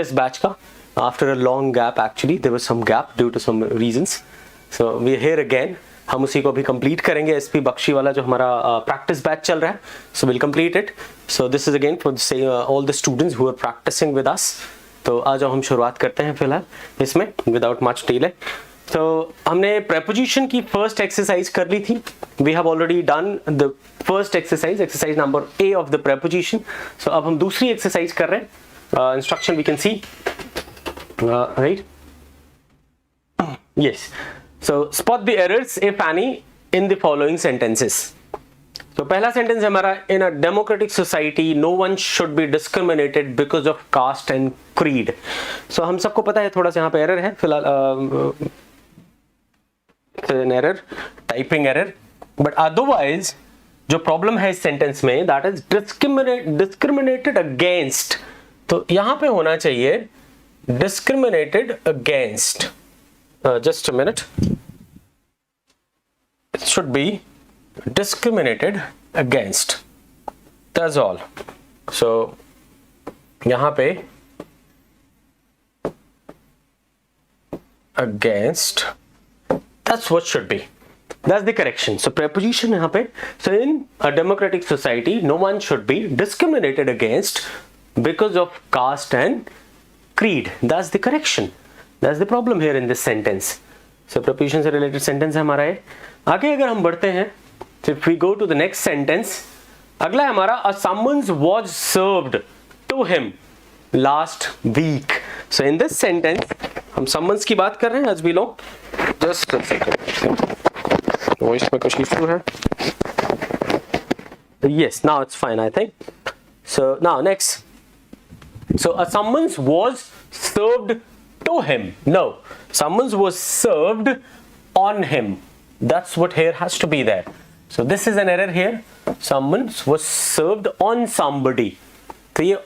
इस बैच का after a long gap, actually there was some gap due to some reasons, so we are here again. हम उसी को भी complete करेंगे, एसपी बख्शी वाला जो हमारा प्रैक्टिस बैच चल रहा है. So will complete it. So this is again for all the students who are practising with us. तो आ जाओ हम शुरुआत करते हैं फिलहाल इसमें विदाउट मच डिले. तो हमने प्रेपोजिशन की फर्स्ट एक्सरसाइज कर ली थी. We have already done the first exercise number A of the preposition. So अब हम दूसरी एक्सरसाइज कर रहे हैं. Instruction we can see, right? Yes. So spot the errors if any in the following sentences. तो पहला सेंटेंस हमारा, in a democratic society no one should be discriminated because of caste and creed. So हम सबको पता है थोड़ा सा यहाँ पे एरर है फिलहाल, an error, typing error, but otherwise जो प्रॉब्लम है इस सेंटेंस में that is discriminated against. तो यहां पे होना चाहिए discriminated against. Just a minute. It should be discriminated against. That's all. So यहां पे against, that's what should be. That's the correction. So preposition यहाँ पे, so in a democratic society no one should be discriminated against because of caste and creed. That's the correction. That's the problem here in this sentence. So preposition से related sentence है हमारा ये. आगे अगर हम बढ़ते हैं, so if we go to the next sentence, अगला है हमारा a summons was served to him last week. So in this sentence हम summons की बात कर रहे हैं आज भी लोग. Just a second. Voice में कुछ issue है. Yes, now it's fine I think. So now next. So a summons was served to him. No, summons was served on him. That's what here has to be there. So this is an error here. Summons was served on somebody. तो ये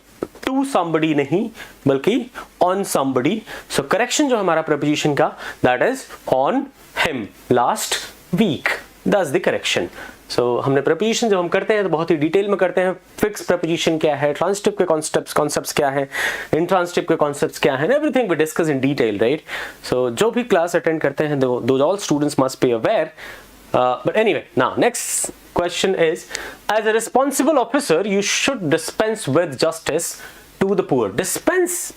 to somebody नहीं बल्कि on somebody. So correction जो हमारा preposition का, that is on him last week. That's the correction. So हमने preposition जब हम करते हैं तो बहुत ही डिटेल में करते हैं. फिक्स preposition क्या है, ट्रांसिटिव के कॉन्सेप्ट्स क्या है, इंट्रांसिटिव के कॉन्सेप्ट्स क्या है, everything we discuss in detail, right. So जो भी क्लास अटेंड करते हैं those all students must be aware. But anyway, now next question is, as a responsible officer you should dispense with justice to the poor. Dispense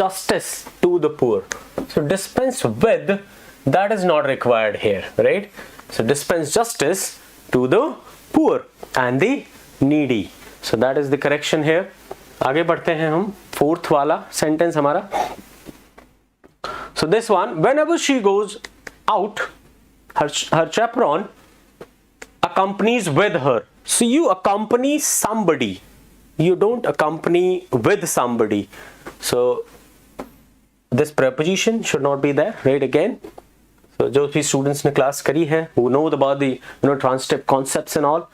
justice to the poor. So dispense with, that is not required here, right. So dispense justice to the poor and the needy. So that is the correction here. आगे बढ़ते हैं हम. Fourth वाला sentence हमारा. So this one, whenever she goes out, her chaperone accompanies with her. So you accompany somebody, you don't accompany with somebody. So this preposition should not be there, right. Again, so जो भी students ने class करी है who know about the transitive concepts and all,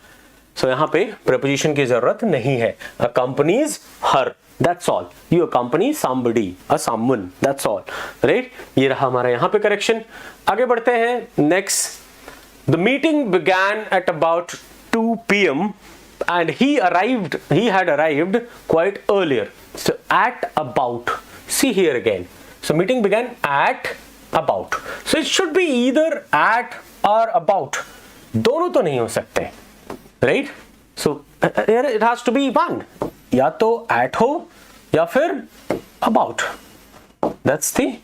so यहाँ पे preposition की जरूरत नहीं है. Accompanies her, that's all. You accompany somebody, a someone, that's all, right. ये रहा हमारा यहाँ पे correction. आगे बढ़ते हैं. Next, the meeting began at about 2 p.m. and he had arrived quite earlier. So at about, see here again. So meeting began at about. So it should be either at or about. दोनों तो नहीं हो सकते, right? So here it has to be one. या तो at हो या फिर about. That's the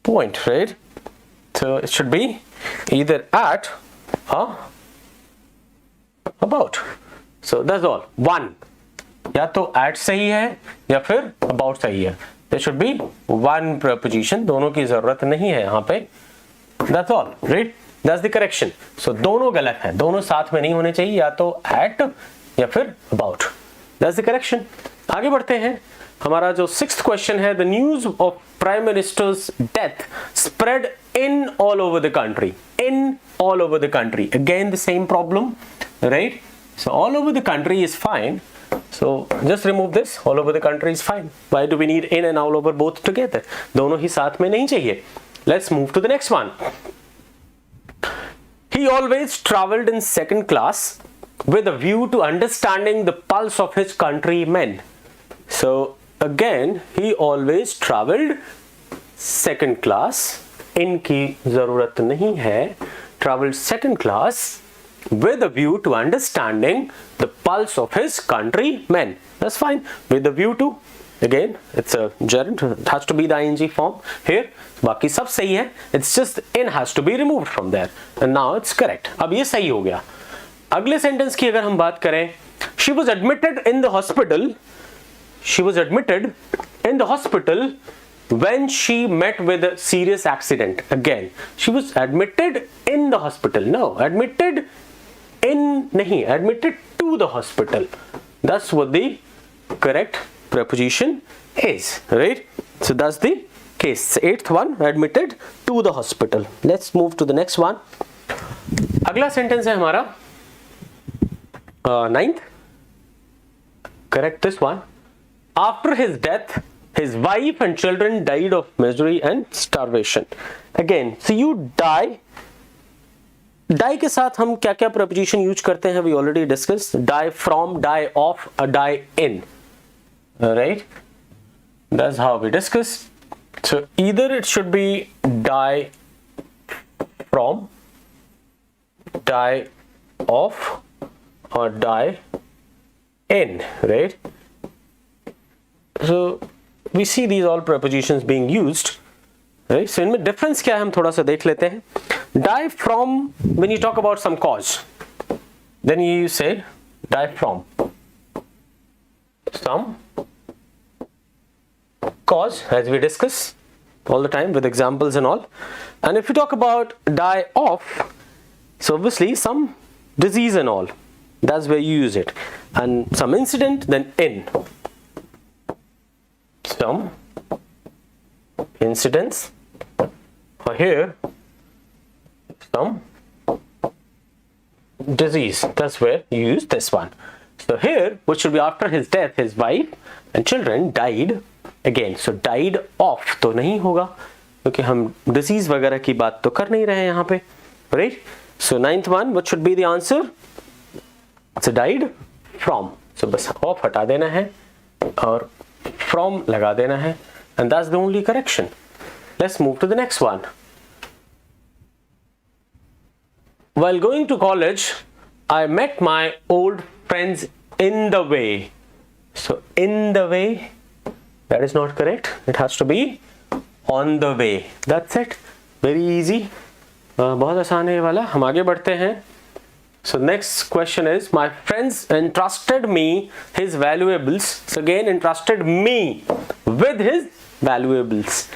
point, right? So it should be either at or about. So that's all. One. या तो at सही है या फिर about सही है. There should be one preposition. दोनों की जरूरत नहीं है यहाँ पे. That's all, right? That's the correction. So दोनों गलत हैं, दोनों साथ में नहीं होने चाहिए, या तो at या फिर about. That's the correction. आगे बढ़ते हैं. हमारा जो 6th question है, the news of Prime Minister's death spread in all over the country. In all over the country. Again the same problem, right? So all over the country is fine. So just remove this. All over the country is fine. Why do we need in and all over both together? दोनों ही साथ में नहीं चाहिए. Let's move to the next one. He always traveled in second class with a view to understanding the pulse of his countrymen. So again he always traveled second class. in की जरूरत नहीं है. Traveled second class with a view to understanding the pulse of his countrymen. That's fine. With a view to, again it's a gerund, it has to be the ing form here. बाकी सब सही है. It's just in has to be removed from there and now it's correct. अब ये सही हो गया. अगले सेंटेंस की अगर हम बात करें, she was admitted in the hospital. She was admitted in the hospital when she met with a serious accident. Again, she was admitted in the hospital. No, admitted in nahi, admitted to the hospital. That's what the correct preposition is, right? So that's the case. Eighth one, admitted to the hospital. Let's move to the next one. अगला sentence है हमारा ninth. Correct this one. After his death, his wife and children died of misery and starvation. Again, so you die. Die के साथ हम क्या क्या preposition use करते हैं? We already discussed. Die from, die of, die in. Right? That's how we discussed. So either it should be die from, die of, or die in, right? So we see these all prepositions being used, right? So इनमें difference क्या है हम थोड़ा सा देख लेते हैं. Die from, when you talk about some cause, then you say die from some cause, as we discuss all the time with examples and all. And if you talk about die of, so obviously some disease and all, that's where you use it. And some incident, then in. Some incidents, or here some disease, that's where you use this one. So here, which should be after his death, his wife and children died. Again, so died of तो नहीं होगा क्योंकि हम disease वगैरह की बात तो कर नहीं रहे हैं यहाँ पे, right? So ninth one, what should be the answer? So died from. So बस of हटा देना है और from लगा देना है, and that's the only correction. Let's move to the next one. While going to college, I met my old friends in the way. So in the way, that is not correct. It has to be on the way. That's it. Very easy. बहुत आसान है ये वाला. हम आगे बढ़ते हैं. So next question is, my friends entrusted me his valuables. So again, entrusted me with his valuables.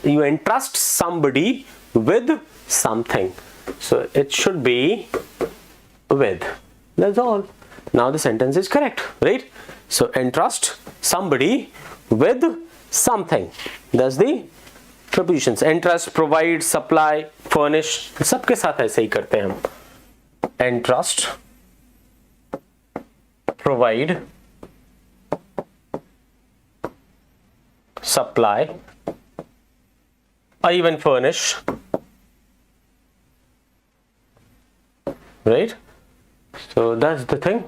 You entrust somebody with something. So it should be with. That's all. Now the sentence is correct, right? So entrust somebody with something. That's the prepositions. Entrust, provide, supply, furnish. सबके साथ ऐसे ही करते हैं हम. Entrust, provide, supply, or even furnish, right? So that's the thing.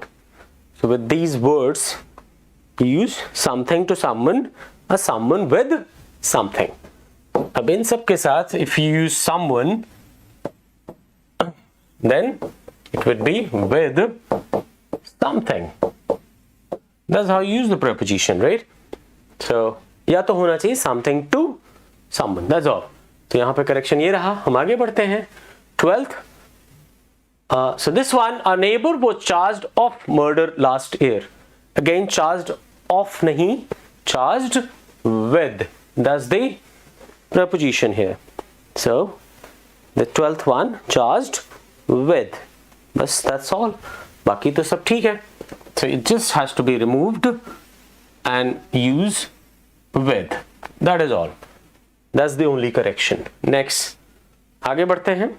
So with these words, you use something to someone or someone with something. अब इन सब के साथ, if you use someone, then it would be with something. That's how you use the preposition, right? So या तो होना चाहिए something to someone. That's all. तो यहाँ पे correction ये रहा. हम आगे बढ़ते हैं. 12th. So this one, our neighbor was charged of murder last year. Again, charged of nahi, charged with. That's the preposition here. So the 12th one, charged with. बस that's all. बाकी तो सब ठीक है. So it just has to be removed and use with. That is all. That's the only correction. Next. आगे बढ़ते हैं.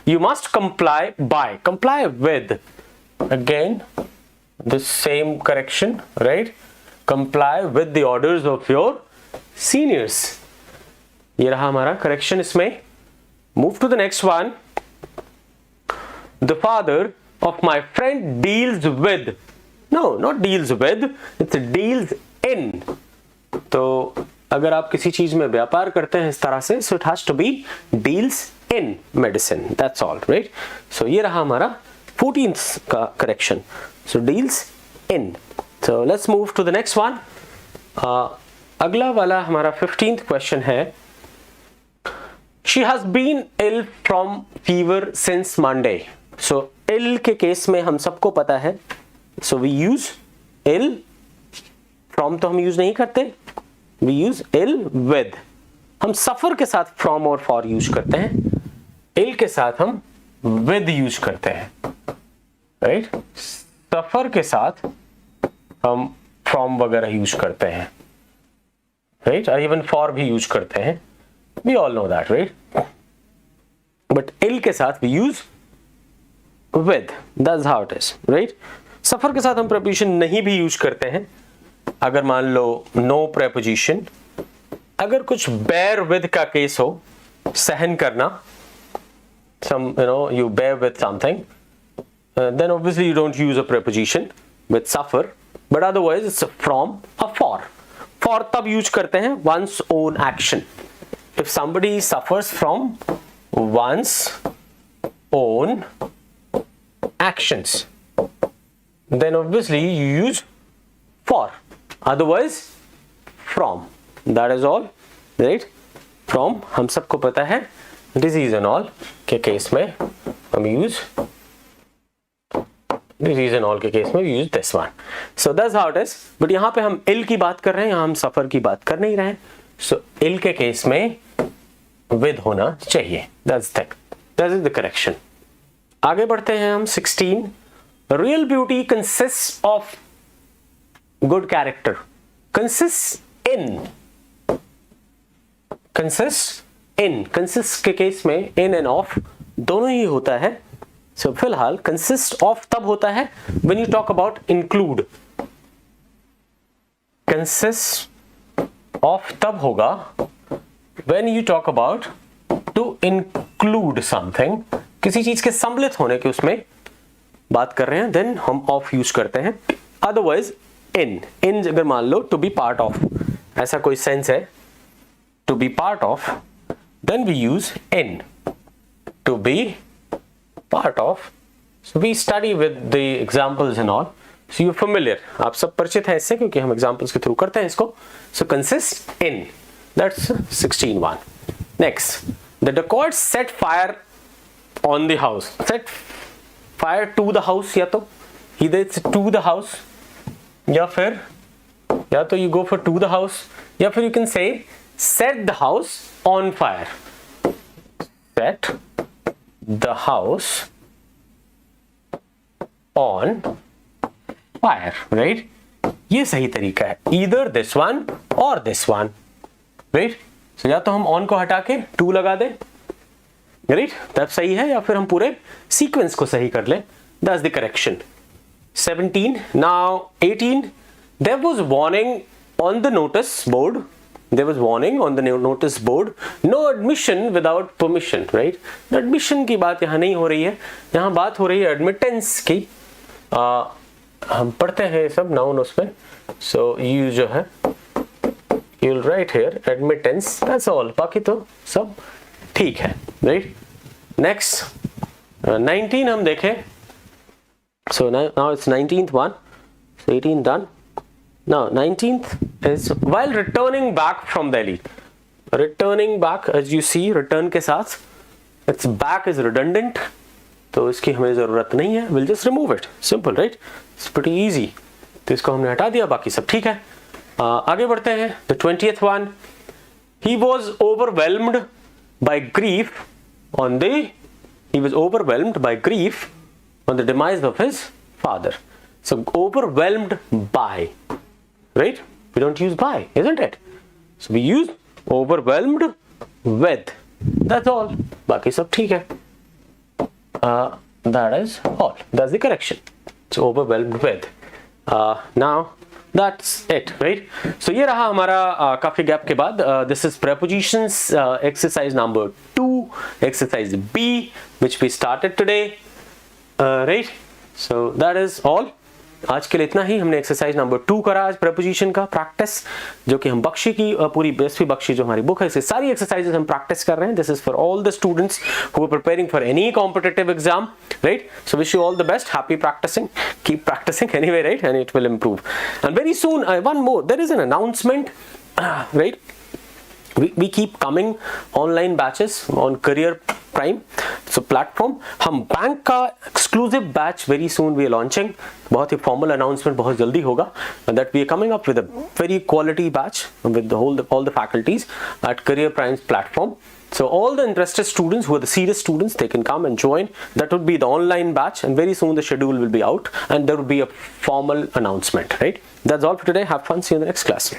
You must comply by. Comply with. Again, the same correction, right? Comply with the orders of your seniors. ये रहा हमारा correction इसमें. Move to the next one. The father of my friend deals with. No, not deals with. It's deals in, तो अगर आप किसी चीज में व्यापार करते हैं इस तरह से, so it has to be deals in medicine, that's all, right? So ये रहा हमारा 14th का correction, so deals in. So let's move to the next one. अगला वाला हमारा 15th question है, she has been ill from fever since Monday. So ill के case में हम सबको पता है, so we use ill. from तो हम यूज नहीं करते, we use ill with. हम suffer के साथ from और for यूज करते हैं, ill के साथ हम with यूज करते हैं, right? suffer के साथ हम from वगैरह यूज करते हैं, right? और even for भी यूज करते हैं, we all know that, right? but ill के साथ we use with, that's how it is, right? suffer के साथ हम preposition नहीं भी यूज करते हैं, अगर मान लो no preposition, अगर कुछ bear with का केस हो, सहन करना, some you bear with something, then obviously you don't use a preposition with suffer, but otherwise it's from or for. For तब यूज करते हैं one's own action. If somebody suffers from one's own actions, then obviously you use for. Otherwise from. That is all, right? From हम सबको पता है disease and all के case में हम use disease and all के केस में we use this one. So that's how it is. But यहाँ पे हम ill की बात कर रहे हैं, यहाँ हम suffer की बात कर नहीं रहे हैं. So ill के केस में with होना चाहिए. That is the correction. आगे बढ़ते हैं हम 16. Real beauty consists of good character. Consists in. Consists के केस में in and of दोनों ही होता है. So फिलहाल consist of तब होता है when you talk about include. Consist of तब होगा when you talk about to include something. किसी चीज के सम्मिलित होने के उसमें बात कर रहे हैं, then हम of use करते हैं. Otherwise in अगर मान लो to be part of, ऐसा कोई sense है to be part of, then we use in. To be part of, so we study with the examples and all, so you're familiar, आप सब परिचित हैं इससे क्योंकि हम examples के through करते हैं इसको. So consist in, that's 16(1). Next, the dacoits set fire on the house. Set fire to the house, या तो either it's to the house या तो you go for to the house, या फिर you can say set the house on fire. Set the house on fire, right? ये सही तरीका है, either this one or this one, right? So या तो हम on को हटा के to लगा दें, right? तब सही है, या फिर हम पूरे sequence को सही कर लें. That's the correction. 17. Now 18. There was warning on the notice board. There was warning on the notice board. No admission without permission, right? Admission की बात यहाँ नहीं हो रही है, यहाँ बात हो रही है admittance की. हम पढ़ते हैं सब noun उसमें. So you जो है, you'll write here admittance. That's all. बाकी तो सब ठीक है, right? Next 19 हम देखें. So now it's 19th one. So 18 done. Now 19th is while returning back from Delhi. Returning back, as you see, return के साथ its back is redundant, तो इसकी हमें ज़रूरत नहीं है. We'll just remove it. Simple, right? It's pretty easy. तो इसको हमने हटा दिया, बाकी सब ठीक है. आगे बढ़ते हैं. The 20th one. He was overwhelmed by grief on the demise of his father. So overwhelmed by, right? We don't use by, isn't it? So we use overwhelmed with. That's all. बाकी सब ठीक है. That is all. That's the correction. So overwhelmed with. Now that's it, right? So ये रहा हमारा काफी gap के बाद. This is prepositions exercise number 2, exercise B, which we started today, right? So that is all. आज के लिए इतना ही। हमने एक्सरसाइज नंबर 2 करा आज प्रीपोजिशन का प्रैक्टिस, जो कि हम बख्शी की पूरी बेसवी बख्शी जो हमारी बुक है, इससे सारी एक्सरसाइजेस हम प्रैक्टिस कर रहे हैं। This is for all the students who are preparing for any competitive exam, right? So wish you all the best, happy practising, keep practising anyway, right? And it will improve. And very soon, one more, there is an announcement, right? We keep coming online batches on Career Prime, so platform. हम bank का exclusive batch very soon we are launching. बहुत ही formal announcement बहुत जल्दी होगा, that we are coming up with a very quality batch with all the faculties at Career Prime's platform. So all the interested students who are the serious students, they can come and join. That would be the online batch, and very soon the schedule will be out and there will be a formal announcement, right? That's all for today. Have fun. See you in the next class.